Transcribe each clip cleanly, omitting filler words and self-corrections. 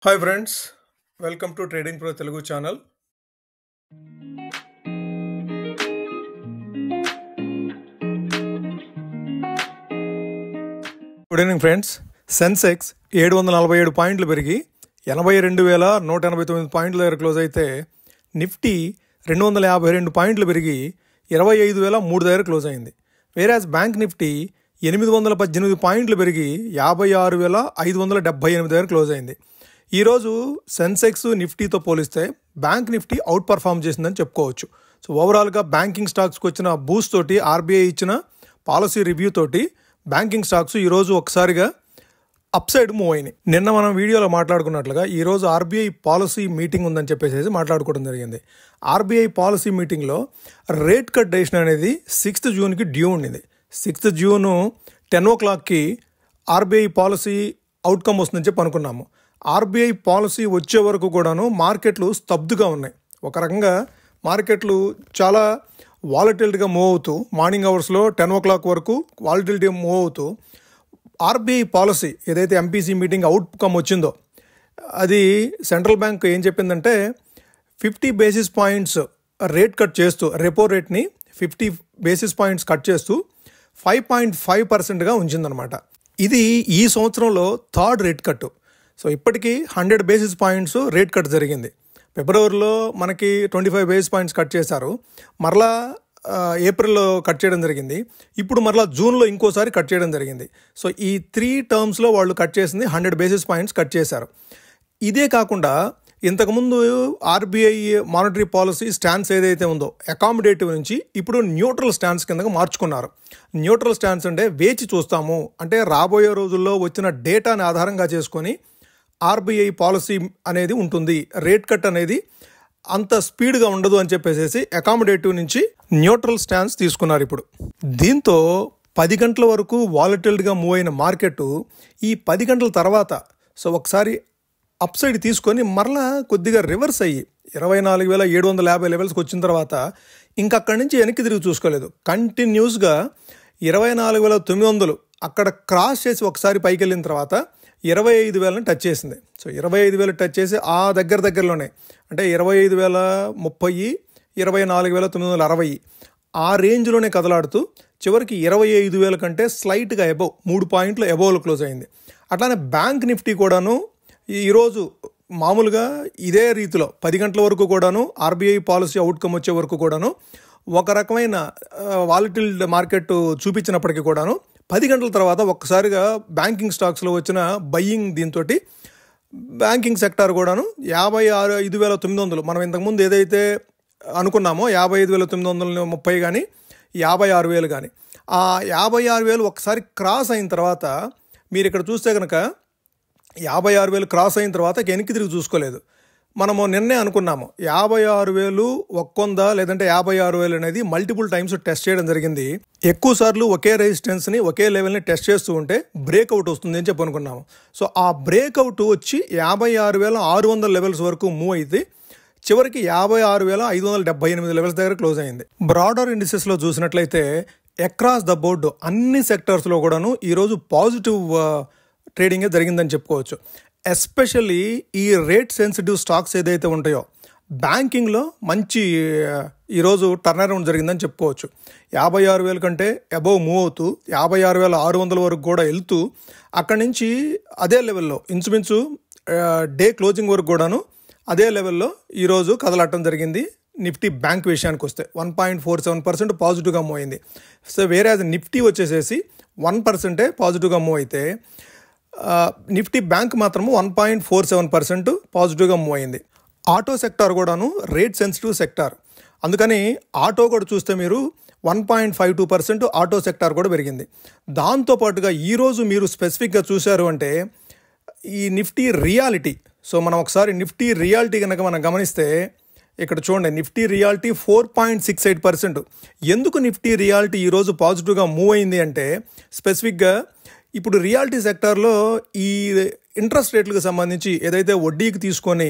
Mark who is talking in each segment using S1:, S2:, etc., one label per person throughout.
S1: Hi friends, welcome to trading pro Telugu channel. Good evening friends. Sensex 747 పాయింట్లు పెరిగి 82,189 పాయింట్ల దగ్గర క్లోజ్ అయితే, నిఫ్టీ 252 పాయింట్లు పెరిగి 25,003 దగ్గర క్లోజ్ అయింది. వేరాజ్ బ్యాంక్ నిఫ్టీ 818 పాయింట్లు పెరిగి 56,578 దగ్గర క్లోజ్ అయింది. ఈరోజు సెన్సెక్స్ నిఫ్టీతో పోలిస్తే బ్యాంక్ నిఫ్టీ అవుట్ పర్ఫామ్ చేసిందని చెప్పుకోవచ్చు. సో ఓవరాల్గా బ్యాంకింగ్ స్టాక్స్కి వచ్చిన బూస్ట్ తోటి, ఆర్బీఐ ఇచ్చిన పాలసీ రివ్యూ తోటి బ్యాంకింగ్ స్టాక్స్ ఈరోజు ఒకసారిగా అప్ సైడ్ మూవ్ అయినాయి. నిన్న మనం వీడియోలో మాట్లాడుకున్నట్లుగా ఈరోజు ఆర్బీఐ పాలసీ మీటింగ్ ఉందని చెప్పేసి మాట్లాడుకోవడం జరిగింది. ఆర్బీఐ పాలసీ మీటింగ్లో రేట్ కట్ డెసిషన్ అనేది 6th జూన్కి డ్యూ ఉండింది. 6th జూన్ 10 o'clockకి ఆర్బీఐ పాలసీ అవుట్కమ్ వస్తుందని చెప్పి అనుకున్నాము. ఆర్బీఐ పాలసీ వచ్చే వరకు కూడాను మార్కెట్లు స్తబ్దుగా ఉన్నాయి. ఒక రకంగా మార్కెట్లు చాలా వాలటిలిటీగా మూవ్ అవుతూ, మార్నింగ్ అవర్స్లో 10 o'clock వరకు వాలటిలిటీ మూవ్ అవుతూ, ఆర్బీఐ పాలసీ ఏదైతే ఎంపీసీ మీటింగ్ అవుట్కమ్ వచ్చిందో అది సెంట్రల్ బ్యాంక్ ఏం చెప్పిందంటే 50 basis points రేట్ కట్ చేస్తూ, రెపో రేట్ని 50 basis points కట్ చేస్తూ 5.5%గా ఉంచిందనమాట. ఇది ఈ సంవత్సరంలో థర్డ్ రేట్ కట్. సో ఇప్పటికీ 100 basis points రేట్ కట్ జరిగింది. ఫిబ్రవరిలో మనకి 25 basis points కట్ చేశారు. మరలా ఏప్రిల్లో కట్ చేయడం జరిగింది. ఇప్పుడు మరలా జూన్లో ఇంకోసారి కట్ చేయడం జరిగింది. సో ఈ 3 termsలో వాళ్ళు కట్ చేసింది 100 basis points కట్ చేశారు. ఇదే కాకుండా ఇంతకుముందు ఆర్బీఐ మానిటరీ పాలసీ స్టాన్స్ ఏదైతే ఉందో అకామిడేటివ్ నుంచి ఇప్పుడు న్యూట్రల్ స్టాన్స్ కిందకు మార్చుకున్నారు. న్యూట్రల్ స్టాన్స్ అంటే వేచి చూస్తాము, అంటే రాబోయే రోజుల్లో వచ్చిన డేటాని ఆధారంగా చేసుకొని ఆర్బీఐ పాలసీ అనేది ఉంటుంది, రేట్ కట్ అనేది అంత స్పీడ్గా ఉండదు అని చెప్పేసి అకామిడేటివ్ నుంచి న్యూట్రల్ స్టాన్స్ తీసుకున్నారు. ఇప్పుడు దీంతో 10 గంటల వరకు వాలటిలిటీగా మూవ్ అయిన మార్కెట్ ఈ 10 గంటల తర్వాత సో ఒకసారి అప్ సైడ్ తీసుకొని మరలా కొద్దిగా రివర్స్ అయ్యి 24,750 లెవెల్స్కి వచ్చిన తర్వాత ఇంకా అక్కడి నుంచి వెనక్కి తిరిగి చూసుకోలేదు. కంటిన్యూస్గా 24,900 అక్కడ క్రాస్ చేసి ఒకసారి పైకి వెళ్ళిన తర్వాత 25,000 టచ్ చేసింది. సో 25,000 టచ్ చేసి ఆ దగ్గరలోనే, అంటే 25,030, 24,960 ఆ రేంజ్లోనే కదలాడుతూ చివరికి 25,000 కంటే స్లైట్గా అబవ్ 3 పాయింట్లు అబవ్లో క్లోజ్ అయింది. అట్లానే బ్యాంక్ నిఫ్టీ కూడాను ఈరోజు మామూలుగా ఇదే రీతిలో 10 గంటల వరకు కూడాను ఆర్బీఐ పాలసీ అవుట్కమ్ వచ్చే వరకు కూడాను ఒక రకమైన వాలటిల్ మార్కెట్ చూపించినప్పటికీ కూడాను 10 గంటల తర్వాత ఒక్కసారిగా బ్యాంకింగ్ స్టాక్స్లో వచ్చిన బయ్యింగ్ దీంతో బ్యాంకింగ్ సెక్టార్ కూడాను 55,900 మనం ఇంతకుముందు ఏదైతే అనుకున్నామో 55,930 కానీ 56,000 కానీ ఆ 56,000 ఒకసారి క్రాస్ అయిన తర్వాత మీరు ఇక్కడ చూస్తే కనుక 56,000 క్రాస్ అయిన తర్వాత వెనక్కి తిరిగి చూసుకోలేదు. మనము నిన్నే అనుకున్నాము 56,100 లేదంటే 56,000 అనేది మల్టిపుల్ టైమ్స్ టెస్ట్ చేయడం జరిగింది. ఎక్కువ సార్లు ఒకే రెసిస్టెన్స్ని, ఒకే లెవెల్ని టెస్ట్ చేస్తూ ఉంటే బ్రేక్అవుట్ వస్తుంది అని చెప్పి అనుకున్నాము. సో ఆ బ్రేక్అవుట్ వచ్చి 56,600 లెవెల్స్ వరకు మూవ్ అయితే చివరికి 56,578 లెవెల్స్ దగ్గర క్లోజ్ అయింది. బ్రాడర్ ఇండిసెస్లో చూసినట్లయితే అక్రాస్ ద బోర్డు అన్ని సెక్టర్స్లో కూడాను ఈరోజు పాజిటివ్ ట్రేడింగే జరిగిందని చెప్పుకోవచ్చు. ఎస్పెషల్లీ ఈ రేట్ సెన్సిటివ్ స్టాక్స్ ఏదైతే ఉంటాయో బ్యాంకింగ్లో మంచి ఈరోజు టర్న్ అరౌండ్ జరిగిందని చెప్పుకోవచ్చు. 56,000 కంటే అబవ్ మూవ్ అవుతూ 56,600 వరకు కూడా వెళ్తూ అక్కడి నుంచి అదే లెవెల్లో ఇంచుమించు డే క్లోజింగ్ వరకు కూడాను అదే లెవెల్లో ఈరోజు కదలటం జరిగింది. నిఫ్టీ బ్యాంక్ విషయానికి వస్తే 1.47% పాజిటివ్గా మూవ్ అయింది. సో వేరే నిఫ్టీ వచ్చేసేసి 1% పాజిటివ్గా మూవ్ అయితే నిఫ్టీ బ్యాంక్ మాత్రము 1.47% పాజిటివ్గా మూవ్ అయింది. ఆటో సెక్టార్ కూడాను రేట్ సెన్సిటివ్ సెక్టార్, అందుకని ఆటో కూడా చూస్తే మీరు 1.52% ఆటో సెక్టార్ కూడా పెరిగింది. దాంతోపాటుగా ఈరోజు మీరు స్పెసిఫిక్గా చూశారు అంటే ఈ నిఫ్టీ రియాలిటీ. సో మనం ఒకసారి నిఫ్టీ రియాలిటీ కనుక మనం గమనిస్తే ఇక్కడ చూడండి, నిఫ్టీ రియాలిటీ 4.68%. ఎందుకు నిఫ్టీ రియాలిటీ ఈరోజు పాజిటివ్గా మూవ్ అయింది అంటే స్పెసిఫిక్గా ఇప్పుడు రియాలిటీ సెక్టార్లో ఈ ఇంట్రెస్ట్ రేట్లకు సంబంధించి ఏదైతే వడ్డీకి తీసుకొని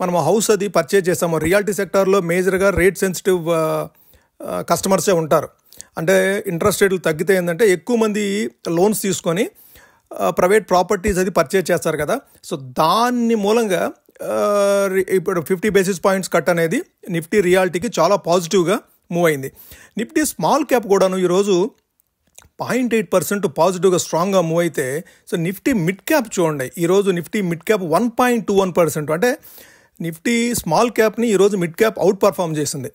S1: మనం హౌస్ అది పర్చేజ్ చేస్తామో, రియాలిటీ సెక్టార్లో మేజర్గా రేట్ సెన్సిటివ్ కస్టమర్సే ఉంటారు. అంటే ఇంట్రెస్ట్ రేట్లు తగ్గితే ఏంటంటే ఎక్కువ మంది లోన్స్ తీసుకొని ప్రైవేట్ ప్రాపర్టీస్ అది పర్చేజ్ చేస్తారు కదా, సో దాన్ని మూలంగా ఇప్పుడు 50 బేసిస్ పాయింట్స్ కట్ అనేది నిఫ్టీ రియాలిటీకి చాలా పాజిటివ్గా మూవ్ అయింది. నిఫ్టీ స్మాల్ క్యాప్ కూడాను ఈరోజు 0.8% పాజిటివ్గా స్ట్రాంగ్గా మూవ్ అయితే, సో నిఫ్టీ మిడ్ క్యాప్ చూడండి, ఈరోజు నిఫ్టీ మిడ్ క్యాప్ 1.21%, అంటే నిఫ్టీ స్మాల్ క్యాప్ని ఈరోజు మిడ్ క్యాప్ అవుట్ పర్ఫామ్ చేసింది.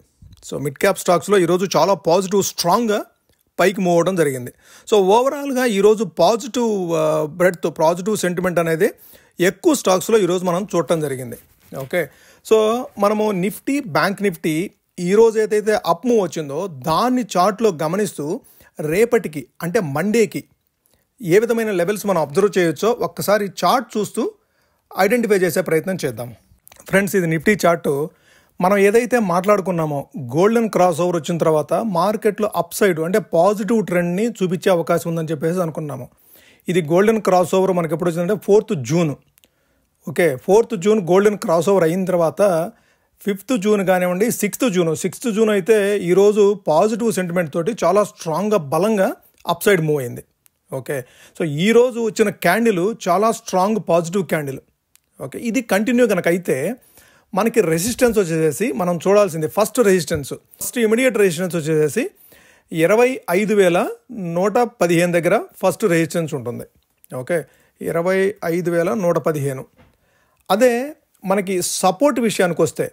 S1: సో మిడ్ క్యాప్ స్టాక్స్లో ఈరోజు చాలా పాజిటివ్ స్ట్రాంగ్గా పైకి మూవ్ అవ్వడం జరిగింది. సో ఓవరాల్గా ఈరోజు పాజిటివ్ బ్రెడ్తో పాజిటివ్ సెంటిమెంట్ అనేది ఎక్కువ స్టాక్స్లో ఈరోజు మనం చూడటం జరిగింది. ఓకే, సో మనము నిఫ్టీ బ్యాంక్ నిఫ్టీ ఈరోజు ఏదైతే అప్ మూవ్ వచ్చిందో దాన్ని చార్ట్లో గమనిస్తూ రేపటికి అంటే మండేకి ఏ విధమైన లెవెల్స్ మనం అబ్జర్వ్ చేయొచ్చో ఒక్కసారి చార్ట్ చూస్తూ ఐడెంటిఫై చేసే ప్రయత్నం చేద్దాం. ఫ్రెండ్స్, ఇది నిఫ్టీ చార్టు. మనం ఏదైతే మాట్లాడుకున్నామో గోల్డెన్ క్రాస్ ఓవర్ వచ్చిన తర్వాత మార్కెట్లో అప్ సైడ్ అంటే పాజిటివ్ ట్రెండ్ని చూపించే అవకాశం ఉందని చెప్పేసి అనుకున్నాము. ఇది గోల్డెన్ క్రాస్ ఓవర్ మనకి ఎప్పుడు వచ్చిందంటే 4th June. Okay, 4th June golden cross over అయిన తర్వాత 5th జూన్ కానివ్వండి, 6th జూన్ అయితే ఈరోజు పాజిటివ్ సెంటిమెంట్ తోటి చాలా స్ట్రాంగ్గా బలంగా అప్ సైడ్ మూవ్ అయింది. ఓకే, సో ఈరోజు వచ్చిన క్యాండిల్ చాలా స్ట్రాంగ్ పాజిటివ్ క్యాండిల్. ఓకే, ఇది కంటిన్యూ కనుక అయితే మనకి రెసిస్టెన్స్ వచ్చేసేసి మనం చూడాల్సింది ఫస్ట్ ఇమీడియట్ రెసిస్టెన్స్ వచ్చేసేసి 25,115 దగ్గర ఫస్ట్ రెసిస్టెన్స్ ఉంటుంది. ఓకే, 25,115. అదే మనకి సపోర్ట్ విషయానికి వస్తే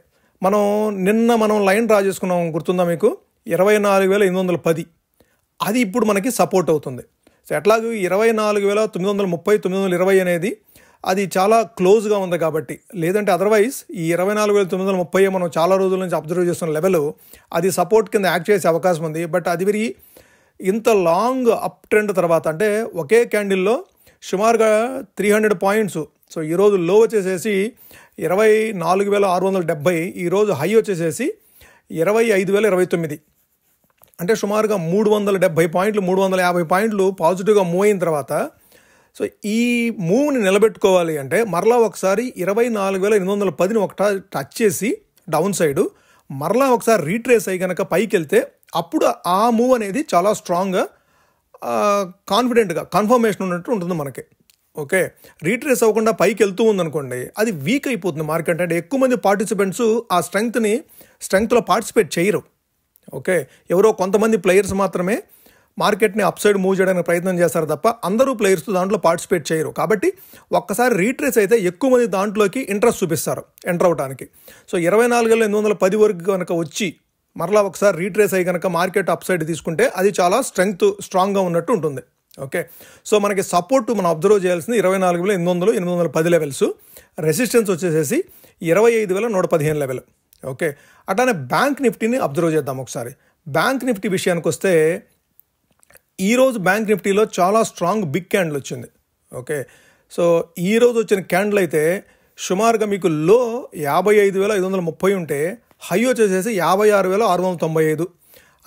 S1: మనం లైన్ డ్రా చేసుకున్నాం, గుర్తుందా మీకు, 24,810. అది ఇప్పుడు మనకి సపోర్ట్ అవుతుంది. సో ఎట్లాగూ 24,930, 920 అనేది అది చాలా క్లోజ్గా ఉంది కాబట్టి, లేదంటే అదర్వైజ్ ఈ 24,930 మనం చాలా రోజుల నుంచి అబ్జర్వ్ చేస్తున్న లెవెల్ అది సపోర్ట్ కింద యాక్ట్ చేసే అవకాశం ఉంది. బట్ అది ఇంత లాంగ్ అప్ ట్రెండ్ తర్వాత అంటే ఒకే క్యాండిల్లో సుమారుగా 300 పాయింట్స్. సో ఈరోజు లో వచ్చేసేసి 24,670, ఈరోజు హై వచ్చేసేసి 25,029, అంటే సుమారుగా 370 పాయింట్లు 350 పాయింట్లు పాజిటివ్గా మూవ్ అయిన తర్వాత, సో ఈ మూవ్ని నిలబెట్టుకోవాలి అంటే మరలా ఒకసారి 24,810ని టచ్ చేసి డౌన్ సైడ్ మరలా ఒకసారి రీట్రేస్ అయ్యి కనుక పైకి వెళ్తే అప్పుడు ఆ మూవ్ అనేది చాలా స్ట్రాంగ్గా కాన్ఫిడెంట్గా కన్ఫర్మేషన్ ఉన్నట్టు ఉంటుంది మనకి. ఓకే, రీట్రేస్ అవ్వకుండా పైకి వెళ్తూ ఉందనుకోండి అది వీక్ అయిపోతుంది మార్కెట్. అంటే ఎక్కువ మంది పార్టిసిపెంట్స్ ఆ స్ట్రెంగ్త్లో పార్టిసిపేట్ చేయరు. ఓకే, ఎవరో కొంతమంది ప్లేయర్స్ మాత్రమే మార్కెట్ని అప్ సైడ్ మూవ్ చేయడానికి ప్రయత్నం చేస్తారు తప్ప అందరూ ప్లేయర్స్ దాంట్లో పార్టిసిపేట్ చేయరు. కాబట్టి ఒక్కసారి రీట్రేస్ అయితే ఎక్కువ మంది దాంట్లోకి ఇంట్రెస్ట్ చూపిస్తారు ఎంటర్ అవడానికి. సో 24,810 వరకు కనుక వచ్చి మరలా ఒకసారి రీట్రేస్ అయ్యి కనుక మార్కెట్ అప్ సైడ్ తీసుకుంటే అది చాలా స్ట్రాంగ్గా ఉన్నట్టు ఉంటుంది. ఓకే, సో మనకి సపోర్ట్ మనం అబ్జర్వ్ చేయాల్సింది 24,800, 810 లెవెల్స్. రెసిస్టెన్స్ వచ్చేసేసి 25,115 లెవెల్. ఓకే, అట్లానే బ్యాంక్ నిఫ్టీని అబ్జర్వ్ చేద్దాం ఒకసారి. బ్యాంక్ నిఫ్టీ విషయానికి వస్తే ఈరోజు బ్యాంక్ నిఫ్టీలో చాలా స్ట్రాంగ్ బిగ్ క్యాండిల్ వచ్చింది. ఓకే, సో ఈరోజు వచ్చిన క్యాండిల్ అయితే సుమారుగా మీకు లో 55,530 ఉంటే హై వచ్చేసేసి 56,695,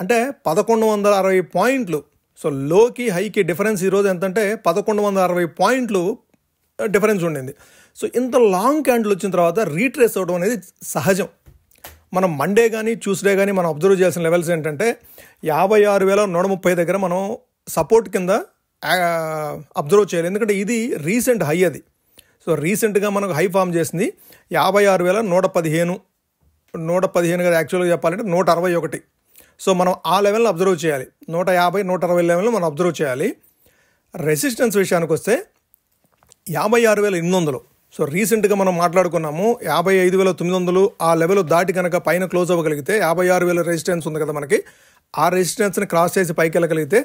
S1: అంటే 1,160 పాయింట్లు. సో లోకి హైకి డిఫరెన్స్ ఈరోజు ఎంతంటే 1,160 పాయింట్లు డిఫరెన్స్ ఉండింది. సో ఇంత లాంగ్ క్యాండిల్ వచ్చిన తర్వాత రీట్రేస్ అవ్వడం అనేది సహజం. మనం మండే కానీ ట్యూస్డే కానీ మనం అబ్జర్వ్ చేయాల్సిన లెవెల్స్ ఏంటంటే 56,130 దగ్గర మనం సపోర్ట్ కింద అబ్జర్వ్ చేయాలి. ఎందుకంటే ఇది రీసెంట్ హై అది. సో రీసెంట్గా మనకు హై ఫామ్ చేసింది 56,115 కదా, యాక్చువల్గా చెప్పాలంటే 161. సో మనం ఆ లెవెల్ని అబ్జర్వ్ చేయాలి. 150, 160 లెవెల్ని మనం అబ్జర్వ్ చేయాలి. రెసిస్టెన్స్ విషయానికి వస్తే 56,800. సో రీసెంట్గా మనం మాట్లాడుకున్నాము 55,900 ఆ లెవెల్ దాటి కనుక పైన క్లోజ్ అవ్వగలిగితే 56,000 రెసిస్టెన్స్ ఉంది కదా మనకి, ఆ రెసిస్టెన్స్ని క్రాస్ చేసి పైకి వెళ్ళగలిగితే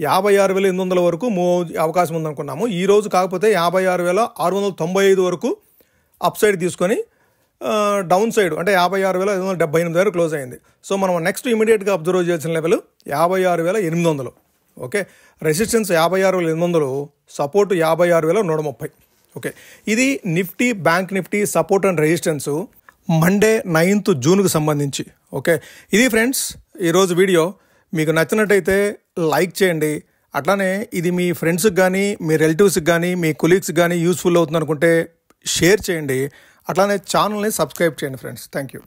S1: 56,800 వరకు మూవ్ అవకాశం ఉందనుకున్నాము. ఈరోజు కాకపోతే 56,695 వరకు అప్ సైడ్ తీసుకొని డౌన్ సైడ్ అంటే 56,578 దగ్గర క్లోజ్ అయింది. సో మనం నెక్స్ట్ ఇమీడియట్గా అబ్జర్వ్ చేసిన level 56,800. Okay, resistance 56,800, support 56,130. Okay, ఇది Nifty bank Nifty support and resistance Monday 9th జూన్కి సంబంధించి. ఓకే, ఇది ఫ్రెండ్స్ ఈరోజు వీడియో. మీకు నచ్చినట్టయితే లైక్ చేయండి. అట్లానే ఇది మీ ఫ్రెండ్స్కి కానీ మీ రిలేటివ్స్కి కానీ మీ కొలీగ్స్కి కానీ యూస్ఫుల్ అవుతుంది అనుకుంటే షేర్ చేయండి. అట్లానే ఛానల్ని సబ్స్క్రైబ్ చేయండి ఫ్రెండ్స్. Thank you.